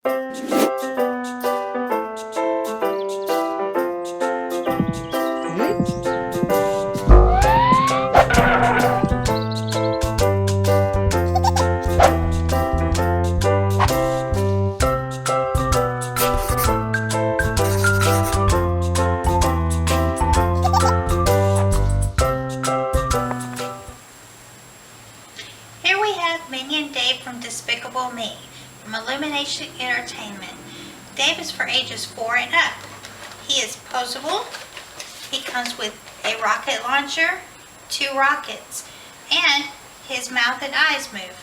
Here we have Minion Dave from Despicable Me, from Illumination Entertainment. Dave is for ages 4 and up. He is posable. He comes with a rocket launcher, 2 rockets, and his mouth and eyes move.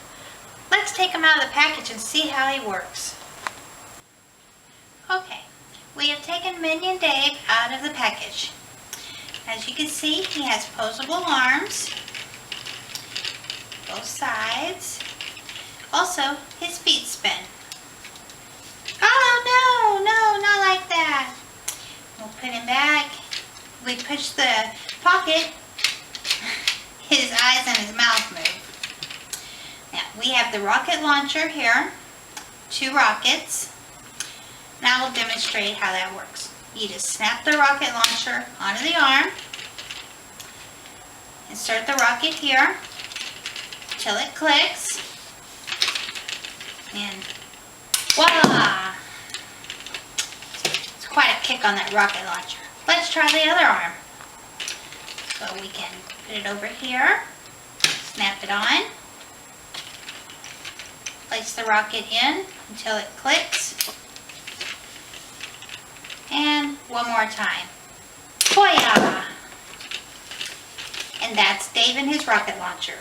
Let's take him out of the package and see how he works. Okay, we have taken Minion Dave out of the package. As you can see, he has posable arms, both sides. Also, his feet spin. Oh no, not like that. We'll put him back. We push the pocket. His eyes and his mouth move. Now, we have the rocket launcher here. 2 rockets. Now we'll demonstrate how that works. You just snap the rocket launcher onto the arm. Insert the rocket here till it clicks. And voila! It's quite a kick on that rocket launcher. Let's try the other arm. So we can put it over here, snap it on, place the rocket in until it clicks, and one more time. Voila! And that's Dave and his rocket launcher.